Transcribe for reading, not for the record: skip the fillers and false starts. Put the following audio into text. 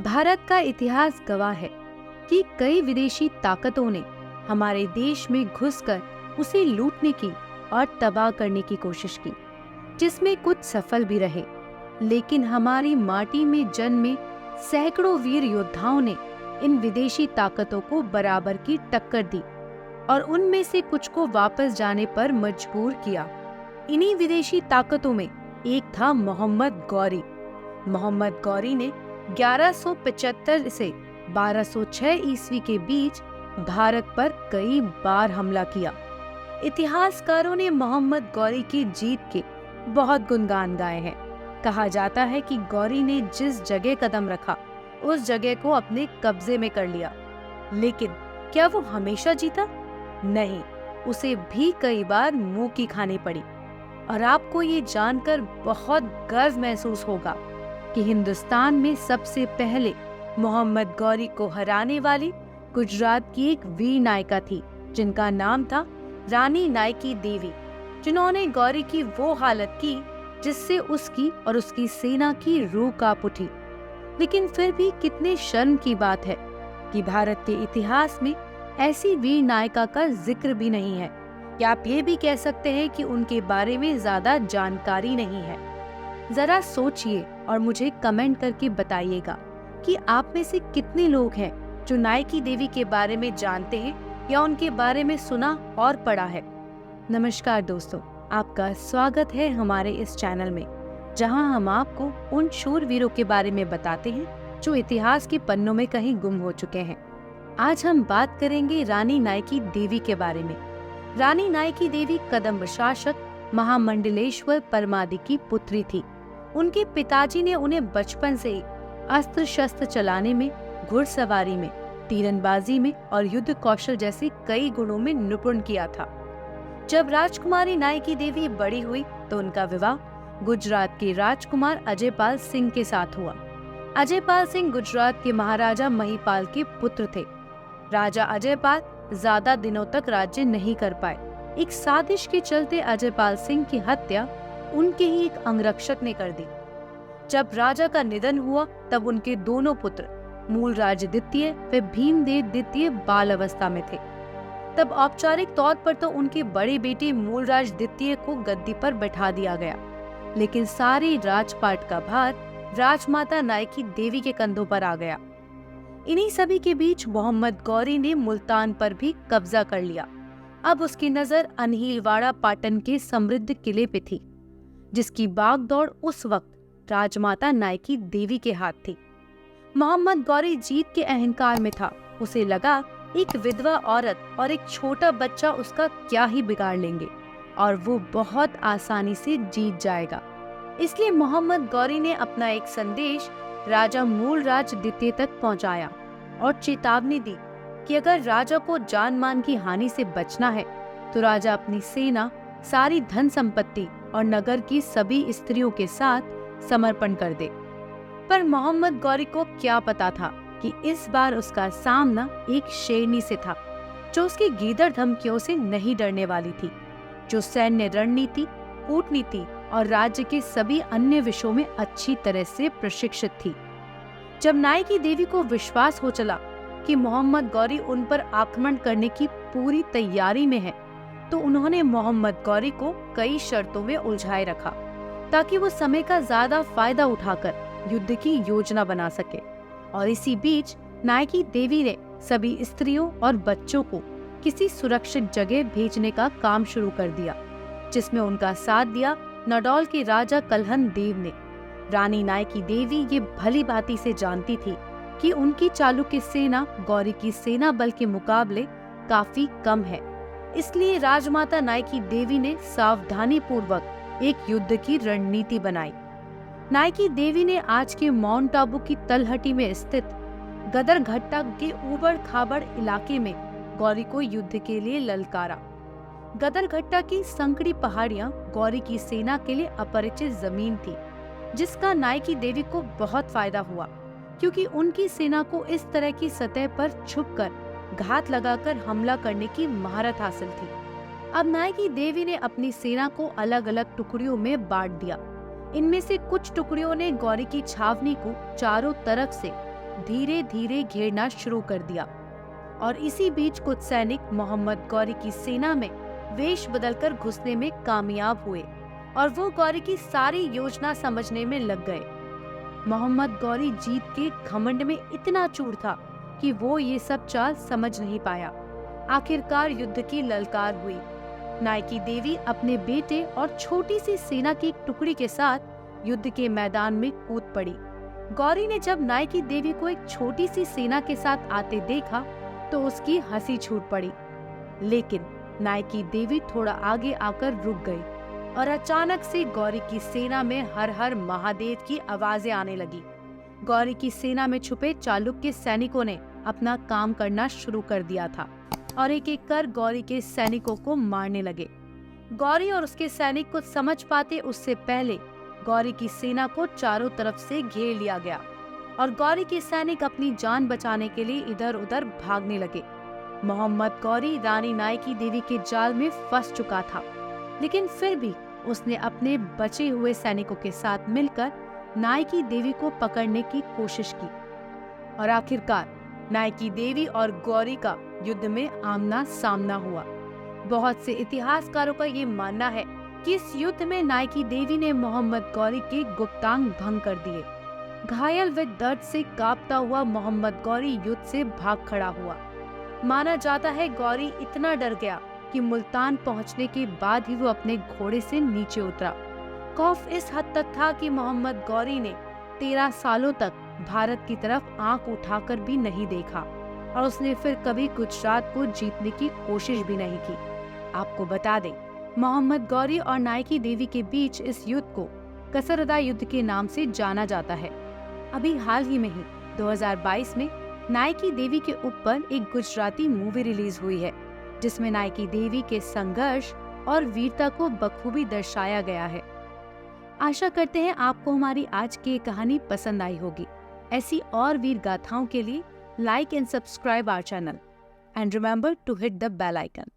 भारत का इतिहास गवाह है कि कई विदेशी ताकतों ने हमारे देश में घुसकर उसे लूटने की और तबाह करने की कोशिश की, जिसमें कुछ सफल भी रहे। लेकिन हमारी माटी में जन्मे सैकड़ों वीर योद्धाओं ने इन विदेशी ताकतों को बराबर की टक्कर दी और उनमें से कुछ को वापस जाने पर मजबूर किया। इन्हीं विदेशी ताकतों में एक था मोहम्मद गौरी। मोहम्मद गौरी ने 1175 से 1206 ईस्वी के बीच भारत पर कई बार हमला किया। इतिहासकारों ने मोहम्मद गौरी की जीत के बहुत गुणगान गाए हैं। कहा जाता है कि गौरी ने जिस जगह कदम रखा उस जगह को अपने कब्जे में कर लिया। लेकिन क्या वो हमेशा जीता? नहीं, उसे भी कई बार मुंह की खानी पड़ी। और आपको ये जानकर बहुत गर्व महसूस होगा कि हिंदुस्तान में सबसे पहले मोहम्मद गौरी को हराने वाली गुजरात की एक वीर नायिका थी, जिनका नाम था रानी नायकी देवी, जिन्होंने गौरी की वो हालत की जिससे उसकी और उसकी सेना की रूह कांप उठी। लेकिन फिर भी कितने शर्म की बात है कि भारत के इतिहास में ऐसी वीर नायिका का जिक्र भी नहीं है, या आप ये भी कह सकते हैं कि उनके बारे में ज्यादा जानकारी नहीं है। जरा सोचिए और मुझे कमेंट करके बताइएगा कि आप में से कितने लोग हैं जो नायकी देवी के बारे में जानते हैं या उनके बारे में सुना और पढ़ा है। नमस्कार दोस्तों, आपका स्वागत है हमारे इस चैनल में, जहां हम आपको उन शूरवीरों के बारे में बताते हैं जो इतिहास के पन्नों में कहीं गुम हो चुके हैं। आज हम बात करेंगे रानी नायकी देवी के बारे में। रानी नायकी देवी कदंब शासक महामंडलेश्वर परमादि की पुत्री थी। उनके पिताजी ने उन्हें बचपन से ही अस्त्र शस्त्र चलाने में, घुड़सवारी में, तीरंदाजी में और युद्ध कौशल जैसे कई गुणों में निपुण किया था। जब राजकुमारी नायकी देवी बड़ी हुई तो उनका विवाह गुजरात के राजकुमार अजयपाल सिंह के साथ हुआ। अजयपाल सिंह गुजरात के महाराजा महिपाल के पुत्र थे। राजा अजयपाल ज्यादा दिनों तक राज्य नहीं कर पाए। एक साजिश के चलते अजयपाल सिंह की हत्या उनके ही एक अंगरक्षक ने कर दी। जब राजा का निधन हुआ तब उनके दोनों पुत्र मूलराज द्वितीय व भीमदेव द्वितीय बाल अवस्था में थे। तब औपचारिक तौर पर तो उनके बड़े बेटे मूलराज द्वितीय को गद्दी पर बैठा दिया गया, लेकिन सारे राजपाट का भार राजमाता नायकी देवी के कंधों पर आ गया। इन्हीं सभी के बीच मोहम्मद गौरी ने मुल्तान पर भी कब्जा कर लिया। अब उसकी नजर अनहीलवाड़ा पाटन के समृद्ध किले पे थी, जिसकी बागदौड़ उस वक्त राजमाता नायकी देवी के हाथ थी। मोहम्मद गौरी जीत के अहंकार में था। उसे लगा एक विधवा औरत और एक छोटा बच्चा उसका क्या ही बिगाड़ लेंगे और वो बहुत आसानी से जीत जाएगा। इसलिए मोहम्मद गौरी ने अपना एक संदेश राजा मूलराज द्वितीय तक पहुंचाया और चेतावनी दी कि अगर राजा को जान मान की हानि से बचना है तो राजा अपनी सेना, सारी धन संपत्ति और नगर की सभी स्त्रियों के साथ समर्पण कर दे। पर मोहम्मद गौरी को क्या पता था कि इस बार उसका सामना एक शेरनी से था, जो उसकी गीदड़ धमकियों से नहीं डरने वाली थी, जो सैन्य रणनीति, कूटनीति और राज्य के सभी अन्य विषयों में अच्छी तरह से प्रशिक्षित थी। जब नायकी देवी को विश्वास हो चला कि मोहम्मद गौरी उन पर आक्रमण करने की पूरी तैयारी में है, तो उन्होंने मोहम्मद गौरी को कई शर्तों में उलझाए रखा ताकि वो समय का ज्यादा फायदा उठाकर युद्ध की योजना बना सके। और इसी बीच नायकी देवी ने सभी स्त्रियों और बच्चों को किसी सुरक्षित जगह भेजने का काम शुरू कर दिया, जिसमें उनका साथ दिया नडौल के राजा कल्हन देव ने। रानी नायकी देवी ये भली भांति से जानती थी कि उनकी चालुक्य सेना गौरी की सेना बल के मुकाबले काफी कम है। इसलिए राजमाता नायकी देवी ने सावधानी पूर्वक एक युद्ध की रणनीति बनाई। नायकी देवी ने आज के माउंट आबू की तलहटी में स्थित गदरघट्टा के ऊबड़ खाबड़ इलाके में गौरी को युद्ध के लिए ललकारा। गदरघट्टा की संकड़ी पहाड़ियां गौरी की सेना के लिए अपरिचित जमीन थी, जिसका नायकी देवी को बहुत फायदा हुआ, क्योंकि उनकी सेना को इस तरह की सतह पर छुपकर घात लगाकर हमला करने की महारत हासिल थी। अब नायकी देवी ने अपनी सेना को अलग अलग टुकड़ियों में बांट दिया। इनमें से कुछ टुकड़ियों ने गौरी की छावनी को चारों तरफ से धीरे धीरे घेरना शुरू कर दिया और इसी बीच कुछ सैनिक मोहम्मद गौरी की सेना में वेश बदलकर घुसने में कामयाब हुए और वो गौरी की सारी योजना समझने में लग गए। मोहम्मद गौरी जीत के घमंड में इतना चूर था कि वो ये सब चाल समझ नहीं पाया। आखिरकार युद्ध की ललकार हुई। नायकी देवी अपने बेटे और छोटी सी सेना की एक टुकड़ी के साथ युद्ध के मैदान में कूद पड़ी। गौरी ने जब नायकी देवी को एक छोटी सी सेना के साथ आते देखा तो उसकी हंसी छूट पड़ी, लेकिन नायकी देवी थोड़ा आगे आकर रुक गई और अचानक से गौरी की सेना में हर हर महादेव की आवाजें आने लगी। गौरी की सेना में छुपे चालुक्य सैनिकों ने अपना काम करना शुरू कर दिया था और एक एक कर गौरी के सैनिकों को मारने लगे। गौरी और उसके सैनिक कुछ समझ पाते उससे पहले गौरी की सेना को चारों तरफ से घेर लिया गया और गौरी के सैनिक अपनी जान बचाने के लिए इधर उधर भागने लगे। मोहम्मद गौरी रानी नायकी देवी के जाल में फंस चुका था, लेकिन फिर भी उसने अपने बचे हुए सैनिकों के साथ मिलकर नायकी देवी को पकड़ने की कोशिश की और आखिरकार नायकी देवी और गौरी का युद्ध में आमना सामना हुआ। बहुत से इतिहासकारों का ये मानना है कि इस युद्ध में नायकी देवी ने मोहम्मद गौरी के गुप्तांग भंग कर दिए। घायल व दर्द से कांपता हुआ मोहम्मद गौरी युद्ध से भाग खड़ा हुआ। माना जाता है गौरी इतना डर गया कि मुल्तान पहुंचने के बाद ही वो अपने घोड़े से नीचे उतरा। खौफ इस हद तक था कि मोहम्मद गौरी ने 13 सालों तक भारत की तरफ आंख उठाकर भी नहीं देखा और उसने फिर कभी गुजरात को जीतने की कोशिश भी नहीं की। आपको बता दें, मोहम्मद गौरी और नायकी देवी के बीच इस युद्ध को कसरदा युद्ध के नाम से जाना जाता है। अभी हाल ही में ही 2022 में नायकी देवी के ऊपर एक गुजराती मूवी रिलीज हुई है, जिसमें नायकी देवी के संघर्ष और वीरता को बखूबी दर्शाया गया है। आशा करते हैं आपको हमारी आज की कहानी पसंद आई होगी। ऐसी और वीर गाथाओं के लिए like and subscribe our channel and remember to hit the bell icon.